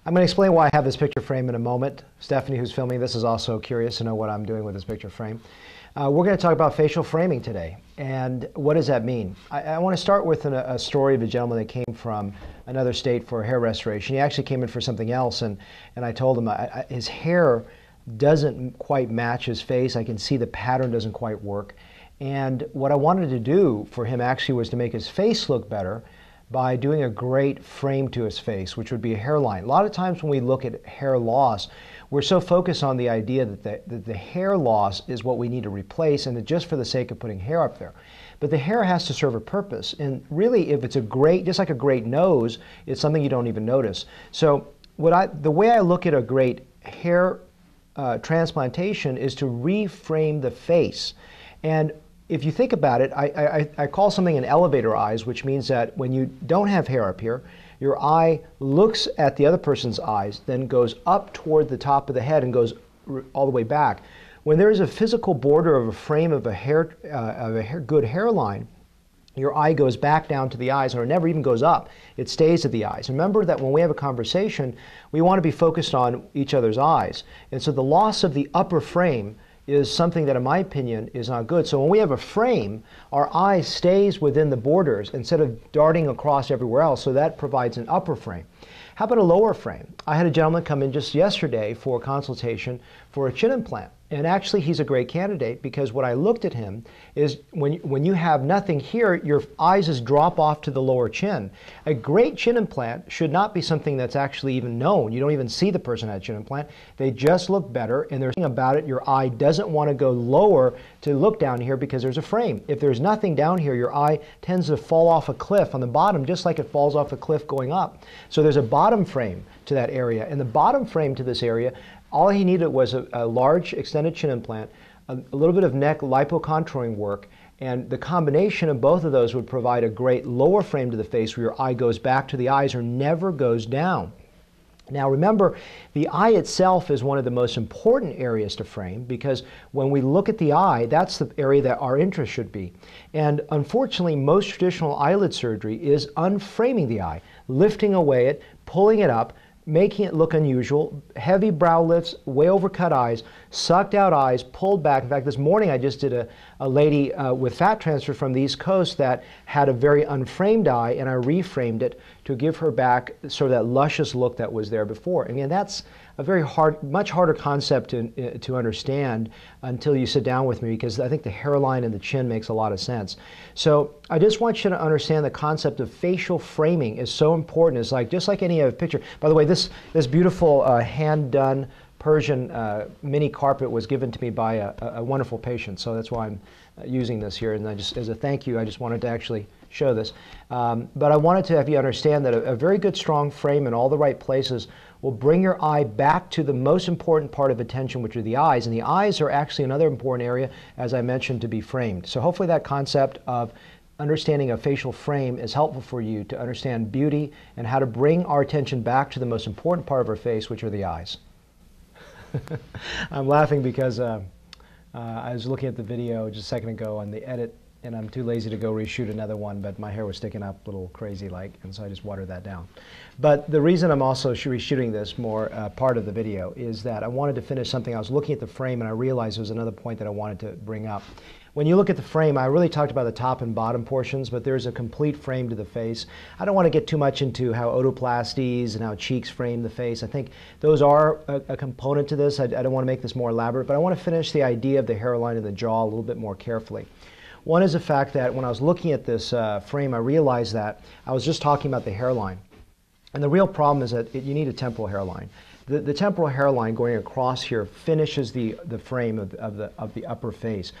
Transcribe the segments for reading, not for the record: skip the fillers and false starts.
I'm going to explain why I have this picture frame in a moment. Stephanie, who's filming this, is also curious to know what I'm doing with this picture frame. We're going to talk about facial framing today. And what does that mean? I want to start with a story of a gentleman that came from another state for hair restoration. He actually came in for something else, and I told him his hair doesn't quite match his face. I can see the pattern doesn't quite work. And what I wanted to do for him actually was to make his face look better by doing a great frame to his face, which would be a hairline. A lot of times when we look at hair loss, we're so focused on the idea that the hair loss is what we need to replace, and just for the sake of putting hair up there. But the hair has to serve a purpose, and really, if it's just like a great nose, it's something you don't even notice. So the way I look at a great hair transplantation is to reframe the face. And if you think about it, I call something an elevator eyes, which means that when you don't have hair up here, your eye looks at the other person's eyes, then goes up toward the top of the head and goes all the way back. When there is a physical border of a frame of a good hairline, your eye goes back down to the eyes, or it never even goes up. It stays at the eyes. Remember that when we have a conversation, we want to be focused on each other's eyes. And so the loss of the upper frame is something that, in my opinion, is not good. So when we have a frame, our eye stays within the borders instead of darting across everywhere else, so that provides an upper frame. How about a lower frame? I had a gentleman come in just yesterday for a consultation for a chin implant. And actually, he's a great candidate because what I looked at him is when you have nothing here, your eyes just drop off to the lower chin. A great chin implant should not be something that's actually even known. You don't even see the person had a chin implant. They just look better, and there's something about it. Your eye doesn't want to go lower to look down here because there's a frame. If there's nothing down here, your eye tends to fall off a cliff on the bottom, just like it falls off a cliff going up. So there's a bottom frame to that area, and the bottom frame to this area, all he needed was a large extended chin implant, a little bit of neck lipocontouring work, and the combination of both of those would provide a great lower frame to the face where your eye goes back to the eyes or never goes down. Now remember, the eye itself is one of the most important areas to frame because when we look at the eye, that's the area that our interest should be. And unfortunately, most traditional eyelid surgery is unframing the eye, lifting away it, pulling it up, making it look unusual, heavy brow lifts, way overcut eyes, sucked out eyes, pulled back. In fact, this morning I just did a lady with fat transfer from the East Coast that had a very unframed eye, and I reframed it to give her back sort of that luscious look that was there before. Again, that's a very much harder concept to understand until you sit down with me, because I think the hairline and the chin makes a lot of sense. So I just want you to understand the concept of facial framing is so important. It's like just like any other picture. By the way, this beautiful hand-done Persian mini carpet was given to me by a wonderful patient, so that's why I'm using this here. And as a thank you, I just wanted to actually show this. But I wanted to have you understand that a very good strong frame in all the right places will bring your eye back to the most important part of attention, which are the eyes. And the eyes are actually another important area, as I mentioned, to be framed. So hopefully that concept of understanding a facial frame is helpful for you to understand beauty and how to bring our attention back to the most important part of our face, which are the eyes. I'm laughing because I was looking at the video just a second ago on the edit, and I'm too lazy to go reshoot another one, but my hair was sticking up a little crazy like, and so I just watered that down. But the reason I'm also reshooting this more part of the video is that I wanted to finish something. I was looking at the frame and I realized there was another point that I wanted to bring up. When you look at the frame, I really talked about the top and bottom portions, but there's a complete frame to the face. I don't want to get too much into how otoplasties and how cheeks frame the face. I think those are a component to this. I don't want to make this more elaborate, but I want to finish the idea of the hairline and the jaw a little bit more carefully. One is the fact that when I was looking at this frame, I realized that I was just talking about the hairline. And the real problem is that you need a temporal hairline. The temporal hairline going across here finishes the frame of the upper face.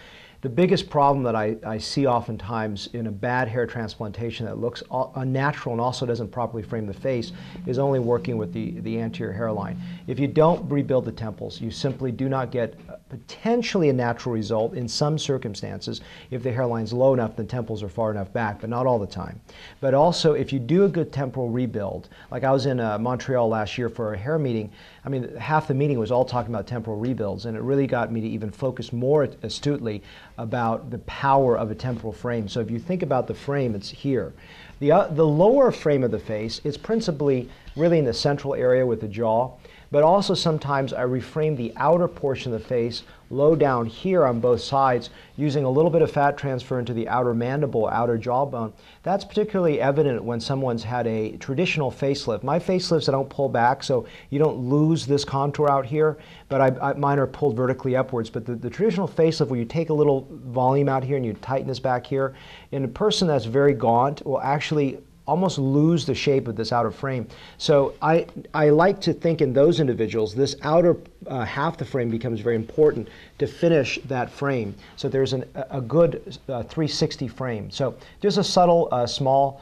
The biggest problem that I see oftentimes in a bad hair transplantation that looks unnatural and also doesn't properly frame the face is only working with the anterior hairline. If you don't rebuild the temples, you simply do not get potentially a natural result in some circumstances. If the hairline's low enough, the temples are far enough back, but not all the time. But also, if you do a good temporal rebuild, like I was in Montreal last year for a hair meeting, I mean, half the meeting was all talking about temporal rebuilds, and it really got me to even focus more astutely about the power of a temporal frame. So if you think about the frame, it's here. The lower frame of the face is principally really in the central area with the jaw, but also sometimes I reframe the outer portion of the face low down here on both sides using a little bit of fat transfer into the outer mandible, outer jawbone. That's particularly evident when someone's had a traditional facelift. My facelifts I don't pull back, so you don't lose this contour out here, but mine are pulled vertically upwards. But the traditional facelift where you take a little volume out here and you tighten this back here, in a person that's very gaunt will actually almost lose the shape of this outer frame. So I like to think in those individuals, this outer half the frame becomes very important to finish that frame. So there's a good 360 frame. So just a subtle, small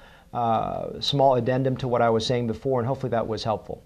addendum to what I was saying before, and hopefully that was helpful.